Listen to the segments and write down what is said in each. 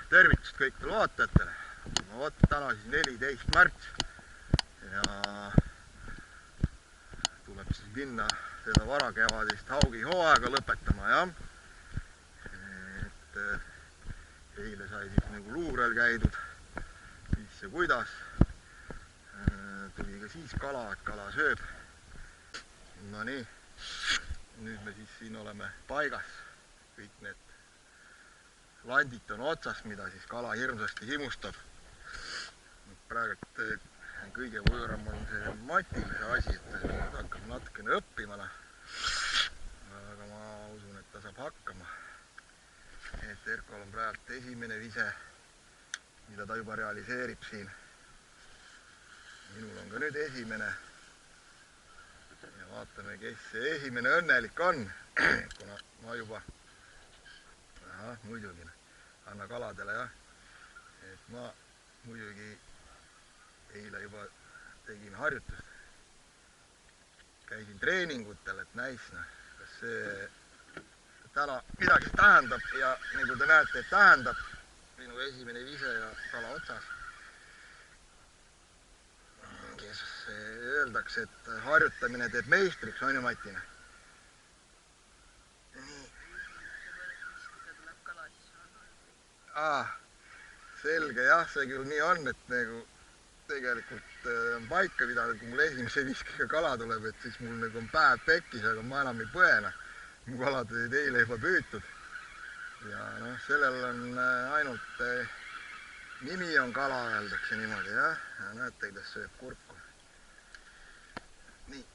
Tervitust kõikidele vaatajatele. No vot, täna siis 14 märts ja tuleb siis minna seda varakevadist haugihooaega lõpetama, jah. Et eile sai siis nagu luurel käidud, mis ja kuidas. Tuli ka siis kala, et kala sööb. No nii, nüüd me siis siin oleme paigas. Kõik need landid on otsas, mida siis kala hirmsasti himustab. Praegu kõige võõram on see Matil see asi, et ta hakkab natukene õppima. Aga ma usun, et ta saab hakkama. Et Erkol on praegu esimene vise, mida ta juba realiseerib siin. Minul on ka nüüd esimene. Ja vaatame, kes see esimene õnnelik on, kuna ma juba muidugi anna kaladele, jah. Et ma muidugi eile juba tegin harjutust. Käisin treeningutel, et näis, kas see täna midagi tähendab ja nagu te näete, et tähendab minu esimene vise ja kala otsas. Kes öeldakse, et harjutamine teeb meistriks, on ju Matine? Selge, jah, see küll nii on, et nagu tegelikult on paika pidanud, kui mul esimese viskega kala tuleb, et siis mul nagu on päev pekkis, aga ma enam ei põena. Mu kalad olid eile juba püütud. Ja noh, sellel on ainult nimi on kala, öeldakse niimoodi, jah. Ja näete, kuidas sööb kurku. Nii.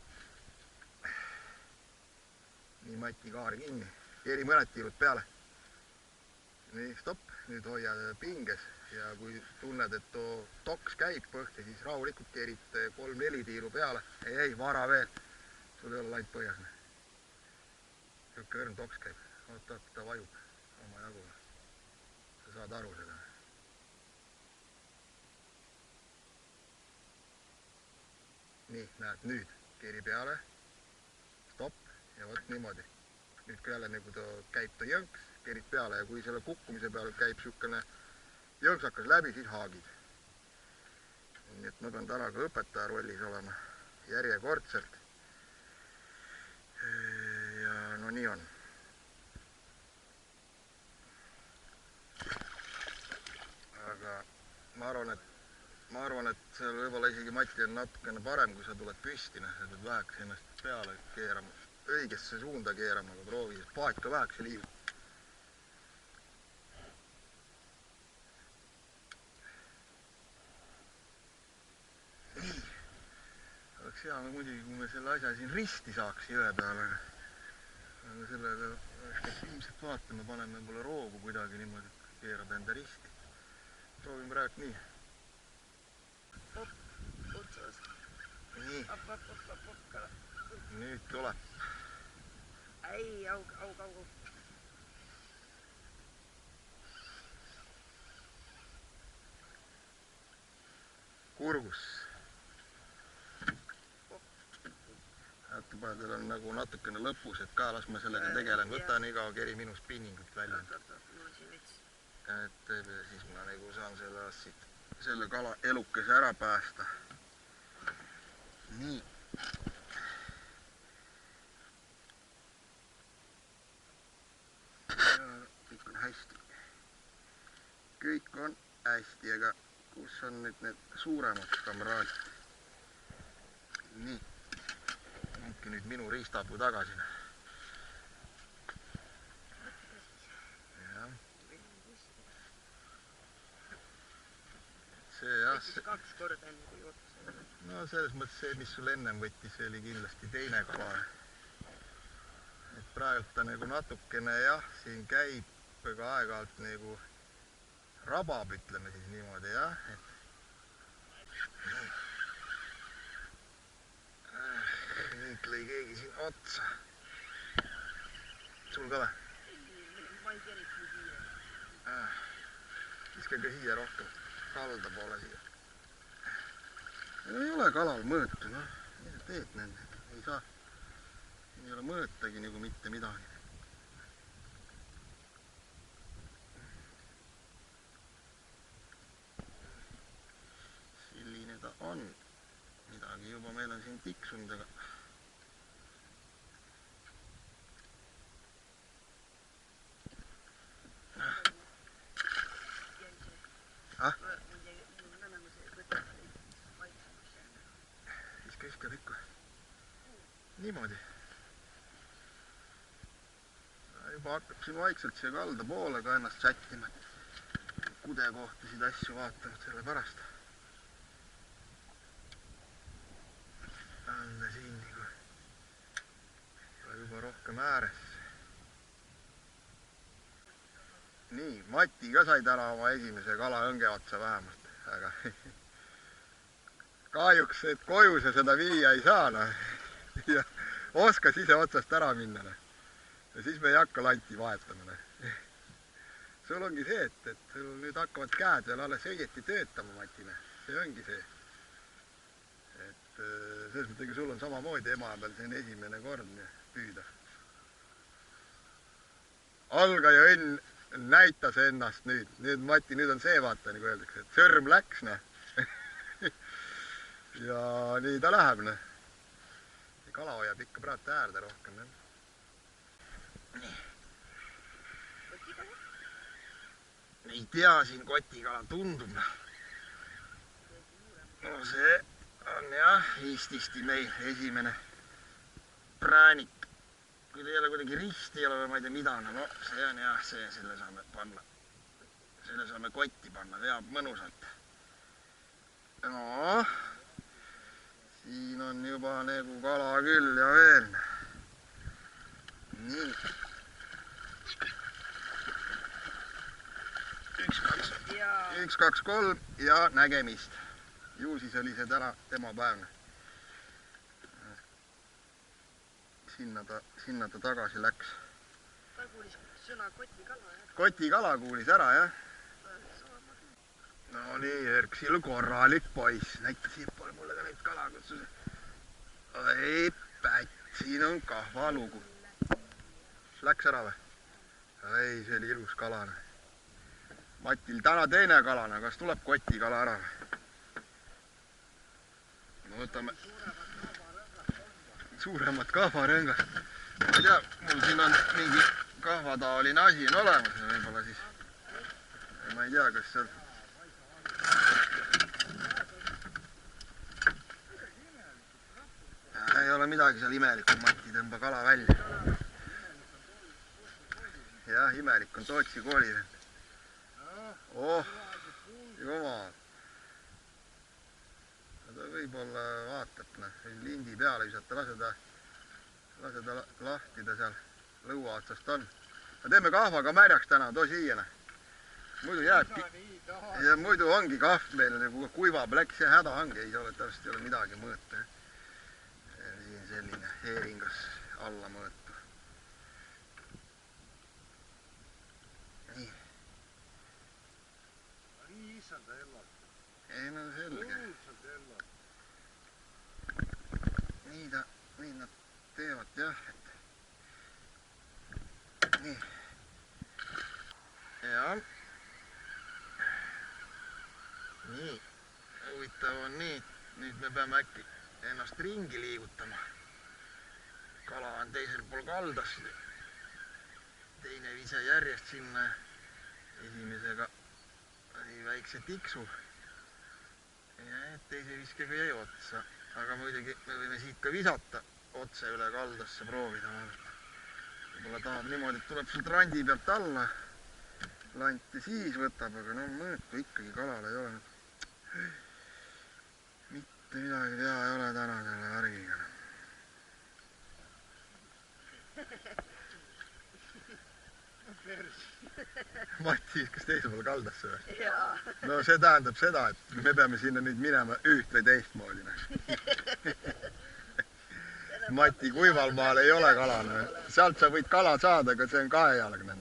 Nii Mati kaari kinni. Keeri mõned tiirud peale. Nii, stopp. Nüüd hoia pinges ja kui tunned, et toks käib põhja, siis rahulikult keerid 3-4 tiiru peale. Ei, vara veel. Sul ei ole laint põhjas. Siuke õrn toks käib. Oota, ta vajub oma jagu. Sa saad aru seda. Nii, näed, nüüd keeri peale. Stopp ja võt niimoodi. Nüüd kui jälle nagu ta käib ta jõnks, keerid peale ja kui selle kukkumise peal käib siukene jõnksakas läbi, siis haagid. Nii et ma pean täna ka õpetaja rollis olema järjekordselt. Ja no nii on. Aga ma arvan, et seal võib-olla isegi Mati on natukene parem, kui sa tuled püsti. Sa pead väheks ennast peale keerama. Õigesse suunda keerama, aga proovi, sest paat ka väheks liivib. Nii. Oleks hea muidugi, kui me selle asja siin risti saaks jõe peale. Aga sellega oleks ilmselt vaatame, paneme mulle roogu kuidagi niimoodi, et keerab enda risti. Proovime praegu nii. Otsas. Nii. Nüüd tuleb. Ei, au. Kurgus. Teil on nagu natukene lõpus, et ka las ma sellega tegelen. Võta nii kaua keri minu spinningut välja. Et siis ma nagu saan selle kala elukese ära päästa. Nii. Kõik on hästi. Kõik on hästi, aga kus on nüüd need suuremad kamraadid? Nii. Andke nüüd minu riistapuu tagasi. Jah. See jah. Kaks korda enne kui otsa. No selles mõttes see, mis sul ennem võttis, see oli kindlasti teine kala. Et praegu ta nagu natukene jah, siin käib ka aeg-ajalt nagu rabab, ütleme siis niimoodi, jah. Nüüd lõi keegi siin otsa. Sul ka või? Ma ei kerit nii kiire. Viskage siia rohkem, kalda poole siia. Ei ole kalal mõõtu, noh. Mida teed nende? Ei saa. Ei ole mõõtagi nagu mitte midagi. juba meil on siin tiksunud, aga viskab ikka. Niimoodi. Juba hakkab siin vaikselt siia kalda poole ka ennast sättima. Kudekohtasid asju vaatavad selle pärast. Anda siin nagu juba rohkem ääres. Nii, Mati ka sai täna oma esimese kalaõnge otsa vähemalt, aga kahjuks, et koju sa seda viia ei saa, ja oskas ise otsast ära minna. Ja siis me ei hakka lanti vahetama. Sul ongi see, et sul nüüd hakkavad käed veel alles õieti töötama, Matine. See ongi see. Et selles mõttega sul on samamoodi ema peal, see on esimene kord püüda. Algaja õnn näitas ennast nüüd. Nüüd, Mati, nüüd on see, vaata, nagu öeldakse, et sõrm läks, ja nii ta läheb, Kala hoiab ikka praegu äärde rohkem, Nii. Ei tea, siin kotikala tundub. No see on jah, Eestisti meil esimene präänik. Kui ta ei ole kuidagi risti ei ole või ma ei tea mida, no see on jah, selle saame panna. Selle saame kotti panna, veab mõnusalt. No, siin on juba nagu kala küll ja veel. Nii. 1, 2, 3 ja nägemist. Ju siis oli see täna tema päevne. Sinna ta tagasi läks. Ta kuulis sõna kotikala. Kotikala kuulis ära, jah? No nii, Erksil korralik poiss. Näita siiapoole mulle ka neid kalakutsuse. Ei, pätt, siin on kahva lugu. Läks ära või? Ei, see oli ilus kalane. Matil täna teine kalane, kas tuleb kotikala ära või? No võtame suuremad kahvarõngad. Ma ei tea, mul siin on mingi kahvataoline asi on olemas ja võib-olla siis. Ma ei tea, kas seal. Ei ole midagi seal imelikku, Mati tõmba kala välja. Jah, imelik on Tootsi kooli. Oh, jumal. Ta võib-olla vaatab, lindi peale visata, lase ta lahtida seal lõua otsast on. Me teeme kahvaga märjaks täna, too siia. Muidu jääbki. Ja muidu ongi kahv meil nagu kuivab, läks ja häda ongi, ei ole täpselt ei ole midagi mõõta. Siin selline heeringas alla mõõtu. Nii. Ei, no selge. Nii nad teevad jah, et nii. Ja. Nii. Huvitav on nii. Nüüd me peame äkki ennast ringi liigutama. Kala on teisel pool kaldas. Teine vise järjest sinna. Esimesega oli väikse tiksu. Ja teise viskega jäi otsa. Aga muidugi me võime siit ka visata otse üle kaldasse proovida. Võib-olla tahab niimoodi, et tuleb sealt randi pealt alla. Lanti siis võtab, aga no mõõtu ikkagi kalal ei ole. Mitte midagi teha ei ole täna selle värgiga. Mati viskas teise poole kaldasse või? No see tähendab seda, et me peame sinna nüüd minema üht või teistmoodi. Mati kuival maal ei ole kalane. Sealt sa võid kala saada, aga see on kahejalgne.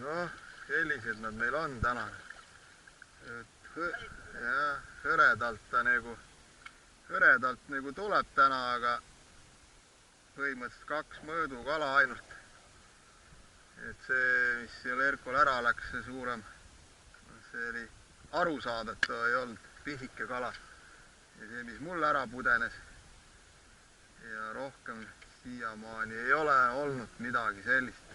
Noh, sellised nad meil on täna. Hõredalt nagu tuleb täna, aga põhimõtteliselt 2 mõõdu kala ainult. Et see, mis seal Erkol ära läks, see suurem, see oli aru saada, et ta ei olnud pisike kala. ja see, mis mul ära pudenes. Ja rohkem siiamaani ei ole olnud midagi sellist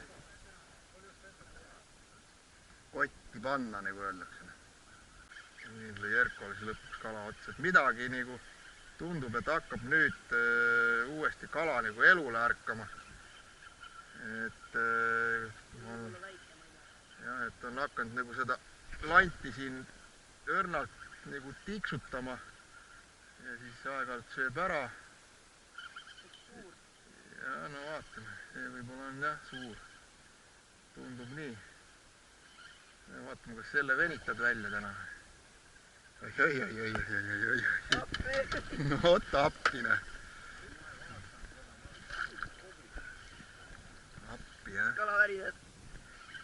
kotti panna, nagu öeldakse. Nüüd lõi Erkole see lõpuks kala otsa, et midagi nagu tundub, et hakkab nüüd uuesti kala nagu elule ärkama. Et on hakanud nagu seda lanti siin õrnalt nagu tiksutama ja siis aeg-ajalt sööb ära. Ja no vaatame, see võib-olla on jah suur. Tundub nii. Ja vaatame, kas selle venitad välja täna. Oi. No tappine. Appi jah.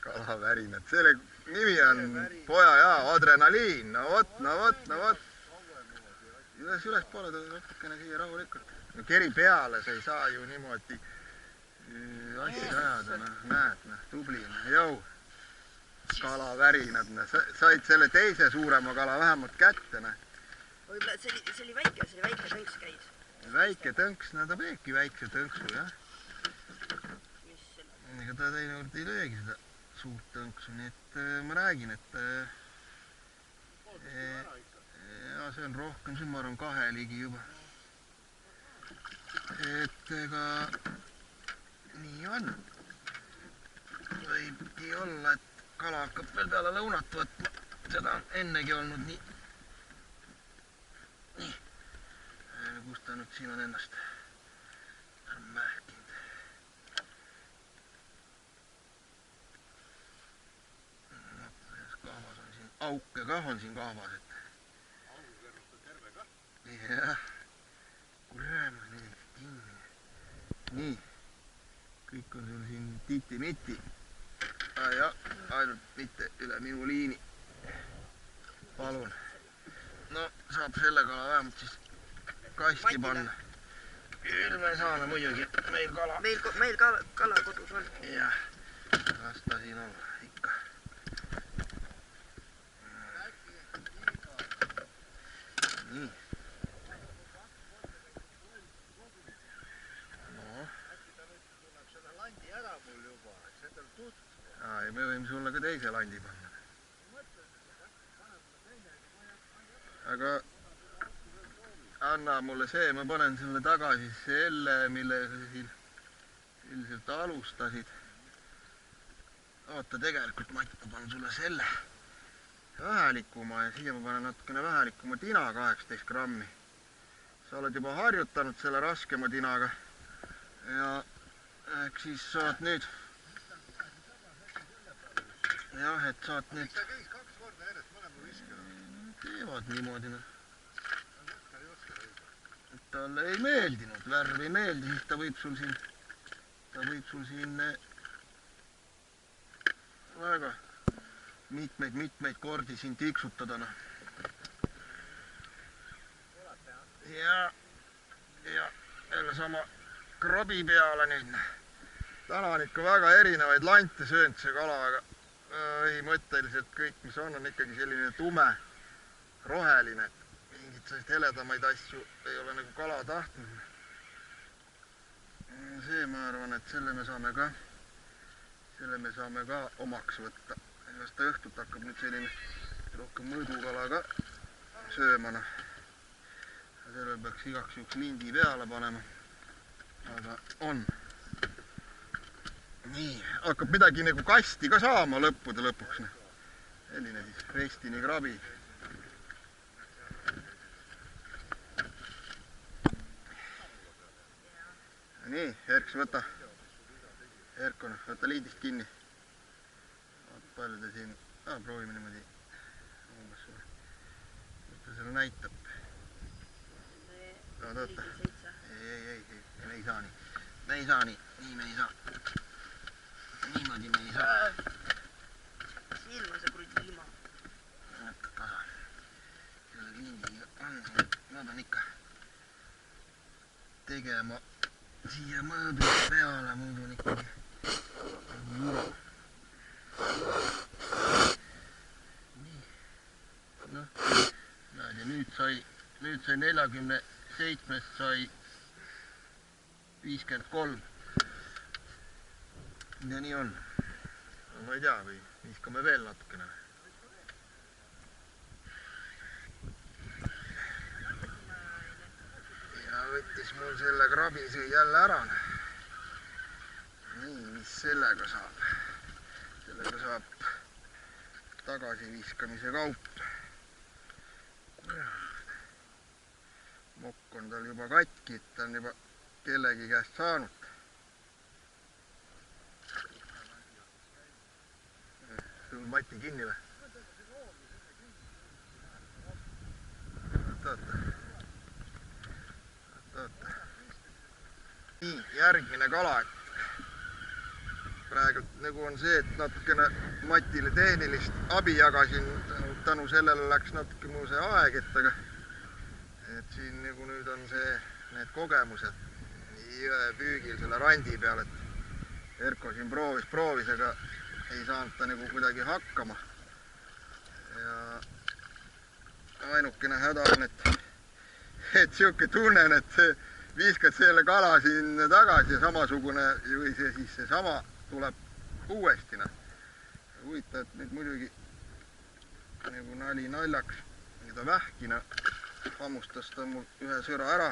Kalavärinad. Selle nimi on poja jaa, adrenaliin. No vot. Üles poole natukene siia rahulikult. No keri peale, sa ei saa ju niimoodi asja ajada, näed, tubli, jõu. Kalavärinad, said selle teise suurema kala vähemalt kätte. Võib-olla see oli väike tõnks käis. Väike tõnks, no ta peebki väikse tõnksu, jah. Ega ta teinekord ei löögi seda suurt tõnksu, nii et ma räägin, et ja see on rohkem, see ma arvan 2 ligi juba. Et ega nii on. Võibki olla, et kala hakkab veel peale lõunat võtma. Seda on ennegi olnud nii. Nii. Kus ta nüüd siin on ennast mähkinud. Kahvas on siin, auke kah on siin kahvas, et jah, kuremas nii kinni. Nii, kõik on sul siin titi-miti. Ja, ainult mitte üle minu liini. Palun. No, saab selle kala vähemalt siis kasti panna. Küll me saame muidugi, meil kala. Meil kala kodus on. Jah, las ta siin olla ikka. Nii. Ja me võime sulle ka teise landi panna. Aga anna mulle see, ma panen sulle tagasi selle, millega sa siin üldiselt alustasid. Oota, tegelikult Matt, ma panen sulle selle vähelikuma ja siia ma panen natukene vähelikuma tina 18 grammi. Sa oled juba harjutanud selle raskema tinaga ja ehk siis saad nüüd jah, et saad nüüd teevad niimoodi. Talle ei meeldinud, värv ei meeldi, siis ta võib sul siin väga mitmeid kordi siin tiksutada. Ja jälle sama krabi peale nüüd. Täna on ikka väga erinevaid lante söönud see kala, aga põhimõtteliselt kõik, mis on ikkagi selline tume, roheline. Mingid sellist heledamaid asju ei ole nagu kala tahtnud. See ma arvan, et selle me saame ka omaks võtta. Kas ta õhtut hakkab nüüd selline rohkem mõõdukala ka söömana. Selle peaks igaks juhuks lindi peale panema. Aga on. Nii, hakkab midagi nagu kasti ka saama lõppude lõpuks. Selline siis Restini krabi. Nii, Erks, võta. Erkon, võta liidist kinni. Palju ta siin, proovime niimoodi. Mis ta selle näitab? Oota. Ei, me ei saa nii. Me ei saa nii, nii me ei saa. Niimoodi me ei saa. Silma see kuradi ilma. Võtta tasa. Selle lindiga on, ma pean ikka tegema siia mõõdu peale, muidu on ikkagi muro. Nii. Noh, näed ja nüüd sai nüüd sai 47-st sai 53. ja nii on. Ma ei tea, või viskame veel natukene. Ja võttis mul selle krabi sõi jälle ära. Nii, mis sellega saab? Sellega saab tagasiviskamise kaup. Mokk on tal juba katki, ta on juba kellegi käest saanud. Sul Mati kinni või? Oota. Nii, järgmine kala. Praegult nagu on see, et natukene Matile tehnilist abi jagasin. Tänu sellele läks natuke muu see aeg, et siin nagu nüüd on see, need kogemused jõe püügil selle randi peal, et Erko siin proovis, aga ei saanud ta nagu kuidagi hakkama. Ja ainukene häda on, et siuke tunnen, et viskad selle kala siin tagasi ja samasugune või siis seesama tuleb uuesti. Huvitav, et nüüd muidugi nagu nali naljaks, mida vähkina hammustas ta mul ühe sõra ära.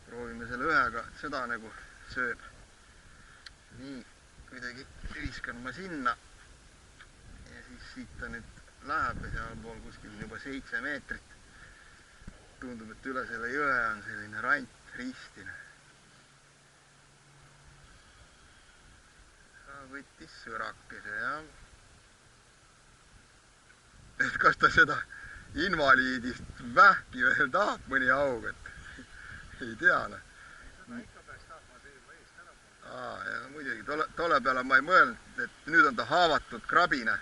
Proovime selle ühega, seda nagu sööb. Nii, kuidagi viskan ma sinna. Ja siis siit ta nüüd läheb ja sealpool kuskil juba 7 meetrit. Tundub, et üle selle jõe on selline rant ristine. Võttis sõrakese ja et kas ta seda invaliidist vähki veel tahab mõni haug, et ei tea. Ja muidugi, tolle peale ma ei mõelnud, et nüüd on ta haavatud krabine.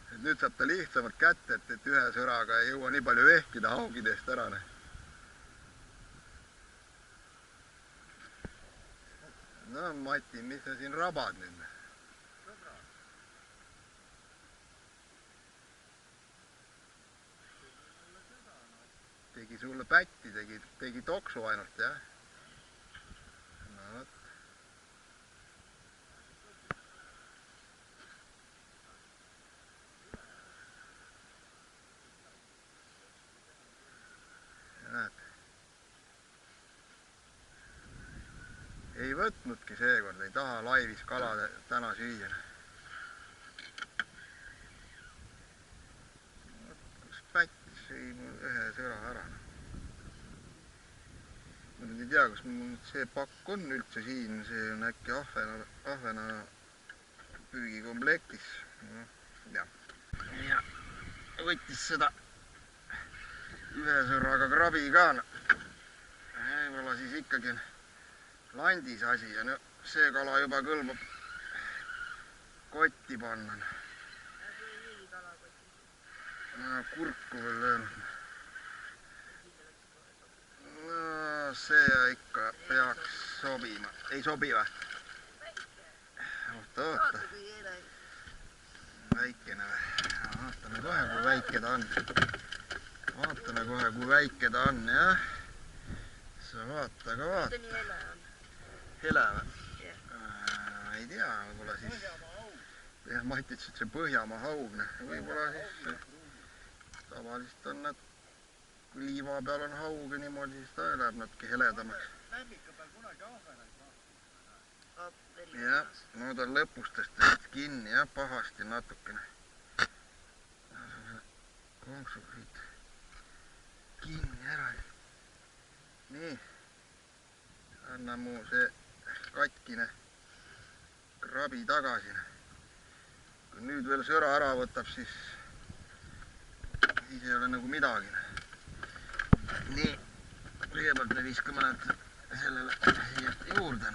Et nüüd saab ta lihtsamalt kätte, et ühe sõraga ei jõua nii palju vehkida haugidest ära. No Mati, mis sa siin rabad nüüd? Tegi sulle pätti, tegi toksu ainult, jah? No võt. Ja näed. Ei võtnudki seekord, ei taha laivis kala täna süüa. Kus pätt sõi mul ühe sõra ära. Ma nüüd ei tea, kas mul see pakk on üldse siin, see on äkki ahvena püügikomplektis. Ja võttis seda ühe sõraga krabi ka. Võib-olla siis ikkagi landis asi ja see kala juba kõlbab kotti panna. Kurku veel löönud. No see ikka peaks sobima. Ei sobi või? Oota. Väikene või? Vaatame kohe, kui väike ta on. Vaatame kohe, kui väike ta on, jah. Sa vaata ka vaata. Hele või? Ei tea, võib-olla siis... Mati ütles, et see Põhjamaa haug. Võib-olla siis... Tavaliselt on nad, kui liiva peal on haug ja niimoodi, siis ta läheb natuke heledamaks. Lämmika peal kunagi ahvenaid vaata. Jah, no ta lõpustas täist kinni, jah, pahasti natukene. Konksuga siit kinni ära. Nii, anna mu see katkine krabi tagasi. Kui nüüd veel sõra ära võtab, siis ei ole nagu midagi. Nii, kõigepealt me viskame nad sellele siia juurde.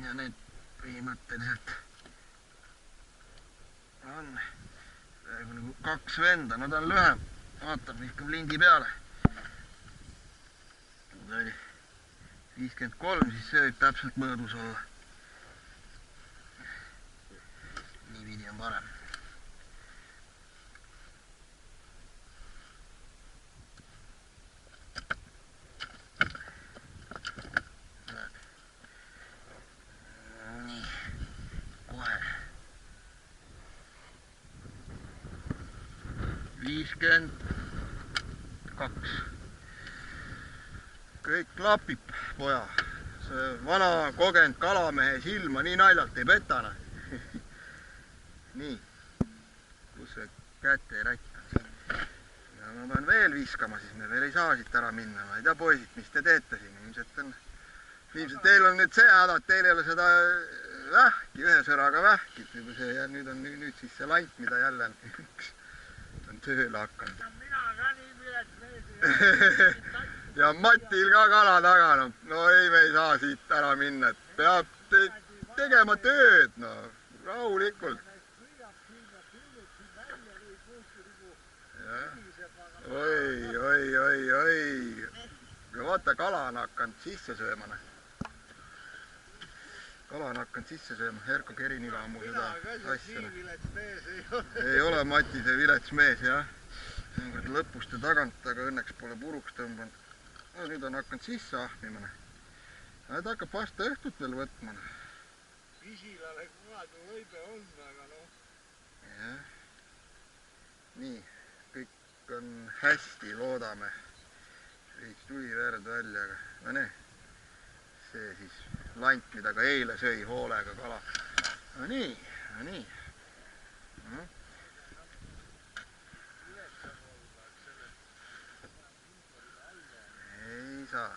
Ja need põhimõtteliselt on nagu 2 venda, no ta on lühem. Vaatab, viskab lindi peale. Kui ta oli 53, siis see võib täpselt mõõdus olla. Niipidi on parem. 52. Kõik klapib, poja. See vana kogenud kalamehe silma nii naljalt ei petana. Nii, kus see käterätt on siin? Ja ma pean veel viskama, siis me veel ei saa siit ära minna. Ma ei tea, poisid, mis te teete siin? Ilmselt teil on nüüd see häda, et teil ei ole seda vähki, ühe sõraga vähkid. Ja nüüd on siis see lant, mida jälle on tööle hakanud. Mina ka nii viletsmees. Ja Matil ka kala taga, no ei, me ei saa siit ära minna, et peab tegema tööd, no rahulikult. Oi. Ja vaata, kala on hakanud sisse sööma. Kala on hakanud sisse sööma, Erko Keriniga ammu seda asja. Ei ole Mati see vilets mees, jah. Lõpuste tagant, aga õnneks pole puruks tõmbanud. No, nüüd on hakanud sisse ahmimine. Ta hakkab vasta õhtut veel võtma. Pisilale kunagi lõibe on, aga noh. Jah. Nii, kõik on hästi, loodame. Veits tuli verd välja, aga no nii. See siis lant, mida ka eile sõi hoolega kala. No nii. Ei saa.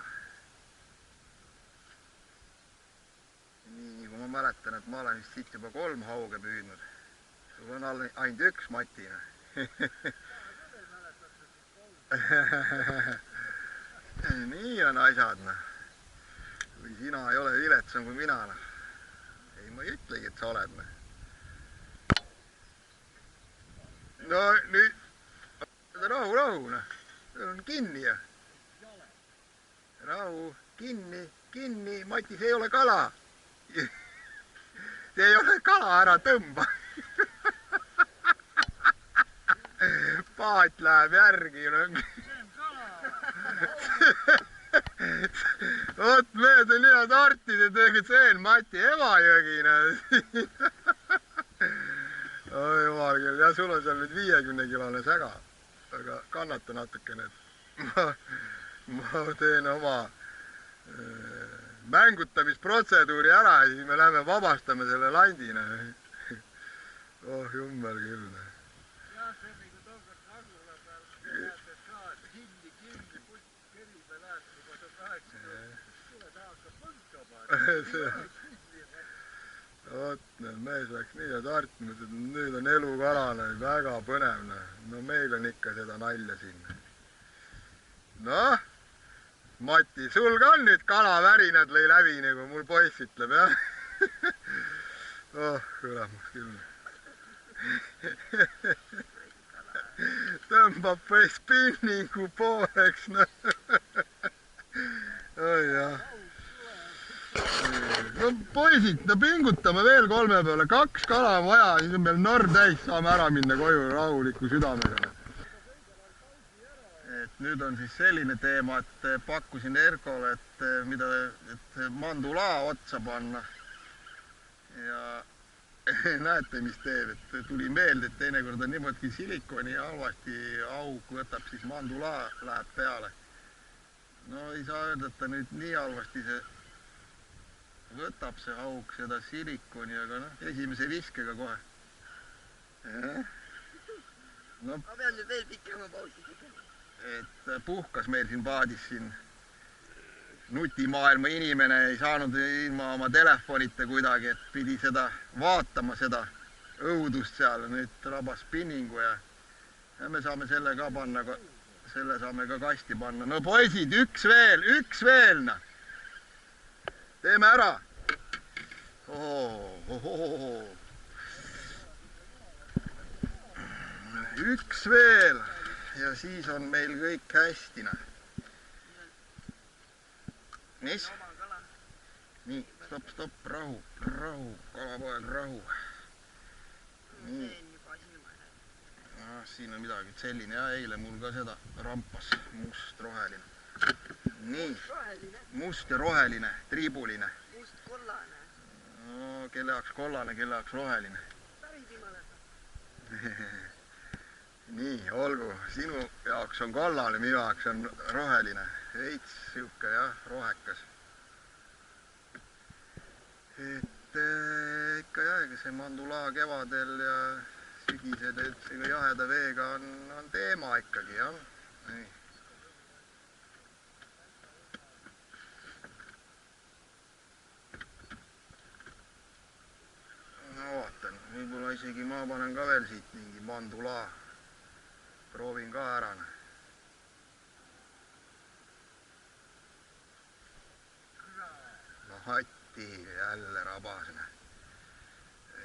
Nii kui ma mäletan, et ma olen vist siit juba 3 hauge püüdnud. Sul on ainult 1 Matina. Nii on asjad, noh. Kui sina ei ole viletsam kui mina, noh. Ei, ma ei ütlegi, et sa oled, noh. No nüüd, rahu, noh. See on kinni, jah. Rahu, kinni, Mati, see ei ole kala. See ei ole kala, ära tõmba. Paat läheb järgi. See on kala. Oot, mees on hea tartid, et see on Mati Emajõgina. Oi jumal küll, jah, sul on seal nüüd 50-kilone säga. Aga kannata natukene, et ma teen oma mängutamisprotseduuri ära ja siis me läheme vabastame selle landina. Oh, jummel küll. Jah, see nagu tookord Nagula peal, näete, et ka kinni, keri me lähete, kui ma ta 8 tule ta hakkab põnkama. Oot, mees läks nii ja tartnud, et nüüd on elukalane, väga põnev. No meil on ikka seda nalja siin. Noh, Mati, sul ka on nüüd kalavärinad lõi läbi, nagu mul poiss ütleb, jah? Oh, kõlamus küll. Tõmbab või spinningu pooleks, noh. Oi, jah. No poisid, no pingutame veel 3 peale, 2 kala on vaja, siis on meil norm täis, saame ära minna koju rahuliku südamega. Et nüüd on siis selline teema, et pakkusin Erkole, et mandulaa otsa panna. Ja näete, mis teeb, et tuli meelde, et teinekord on niimoodi silikoni halvasti auk võtab, siis mandulaa läheb peale. No ei saa öelda, et ta nüüd nii halvasti see võtab see auk seda silikoni, aga noh, esimese viskega kohe. Ma pean nüüd veel pikema pausi tegema. Et puhkas meil siin paadis siin nutimaailma inimene ei saanud ilma oma telefonita kuidagi, et pidi seda vaatama, seda õudust seal, nüüd rabas spinningu ja me saame selle ka panna, selle saame ka kasti panna. No poisid, üks veel, noh. Teeme ära. Üks veel ja siis on meil kõik hästi, noh. Mis? Nii, stopp, rahu, kalapoeg, rahu. Nii. Siin on midagi selline ja eile mul ka seda rampas, must, roheline. Nii, must ja roheline, triibuline. Must, kollane. No, kelle jaoks kollane, kelle jaoks roheline. Päris imale. nii, olgu, sinu jaoks on kollane, minu jaoks on roheline. Veits sihuke jah, rohekas. Et ikka jah, ega see mandulaa kevadel ja sügisel ja üldse ka jaheda veega on teema ikkagi, jah. Nii. No vaatan, võib-olla isegi ma panen ka veel siit mingi mandulaa. Proovin ka ära. No Mati jälle rabasena.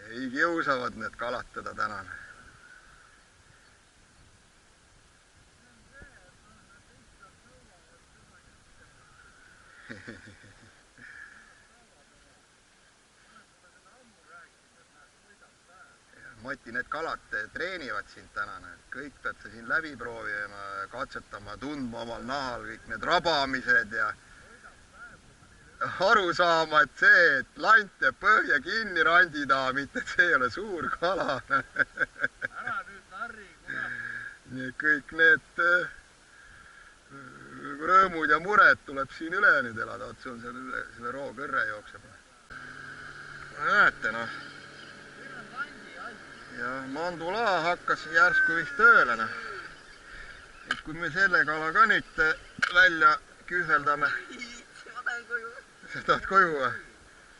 Ei kiusavad need kalad teda tänan. Mati, need kalad treenivad sind täna, kõik pead sa siin läbi proovima, katsetama, tundma omal nahal kõik need rabamised ja aru saama, et see, et lant jääb põhja kinni randi taha, mitte et see ei ole suur kala. Ära nüüd narri, kurat. Nii kõik need rõõmud ja mured tuleb siin üle nüüd elada, oot sul selle rookõrre jookseb. Näete noh. Ja mandulaa hakkas järsku vist tööle, noh. Et kui me selle kala ka nüüd välja kühveldame. Ma tahan koju. Sa tahad koju või?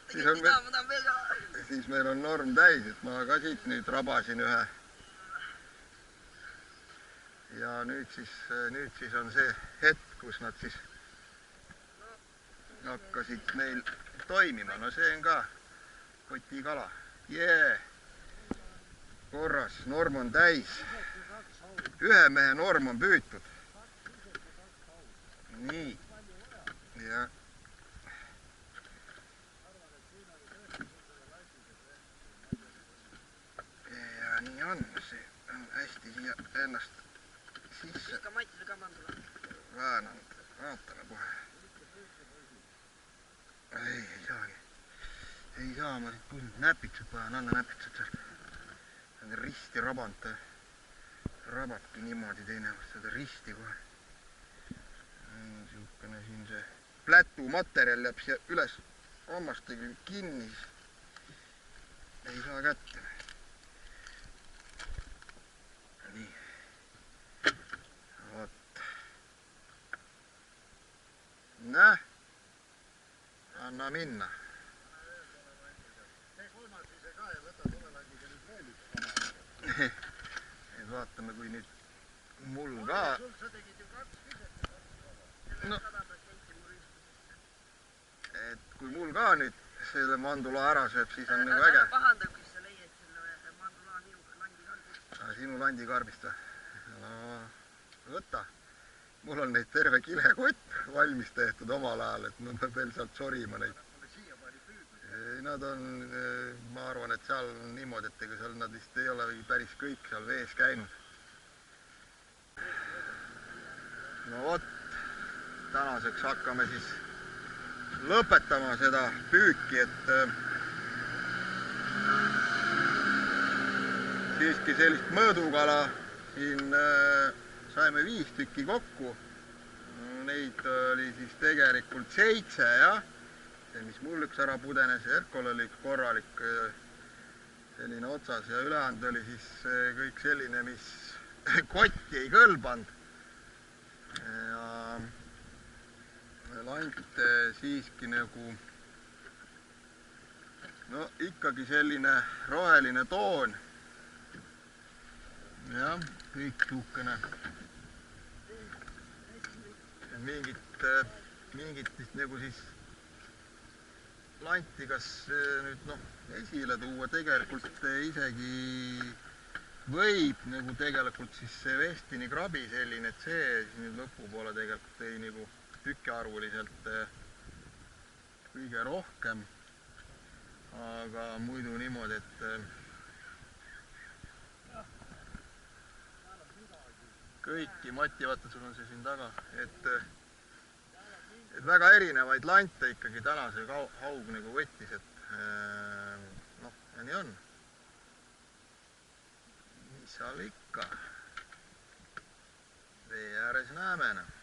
Tegelikult ma tahan veel kala. Siis meil on norm täis, et ma ka siit nüüd rabasin ühe. Ja nüüd siis on see hetk, kus nad siis hakkasid meil toimima. No see on ka kotikala. Jee! Korras, norm on täis. Ühe mehe norm on püütud. Nii. Ja. Ja nii on. See on hästi siia ennast sisse. Viska Matile ka mandula. Väänanud. Vaatame kohe. Ei saagi. Ei saa, ma siit näpitsed pahan, anna näpitsed seal. Risti rabanud, rababki niimoodi teinekord seda risti kohe. Siukene siin see plätu materjal jääb siia üles hammastega kinni. Ei saa kätte. Nii. Vot. Näh. Anna minna. Et vaatame, kui nüüd mul ka... No, et kui mul ka nüüd selle mandula ära sööb, siis on nagu äge. Pahandab, kui sa leiad selle mandula minu landikarbist. Sinu landikarbist või? No, võta. Mul on neid terve kilekott valmis tehtud omal ajal, et ma pean veel sealt sorima neid. Nad on, ma arvan, et seal on niimoodi, et ega seal nad vist ei ole päris kõik seal vees käinud. No vot, tänaseks hakkame siis lõpetama seda püüki, et siiski sellist mõõdukala siin saime 5 tükki kokku. Neid oli siis tegelikult 7, jah. See, mis mul üks ära pudenes, Erkol oli üks korralik selline otsas ja ülejäänud oli siis kõik selline, mis kotti ei kõlbanud. Ja lant siiski nagu, no ikkagi selline roheline toon. Jah, kõik suhkene. Mingit nagu siis lanti, kas nüüd esile tuua tegelikult isegi võib nagu tegelikult siis see Vestini krabi selline, et see nüüd lõpupoole tegelikult tõi nagu tükiarvuliselt kõige rohkem. Aga muidu niimoodi, et kõiki, Mati, vaata, sul on see siin taga, et väga erinevaid lante ikkagi täna see haug nagu võttis, et noh, ja nii on. Mis seal ikka. vee ääres näeme, noh.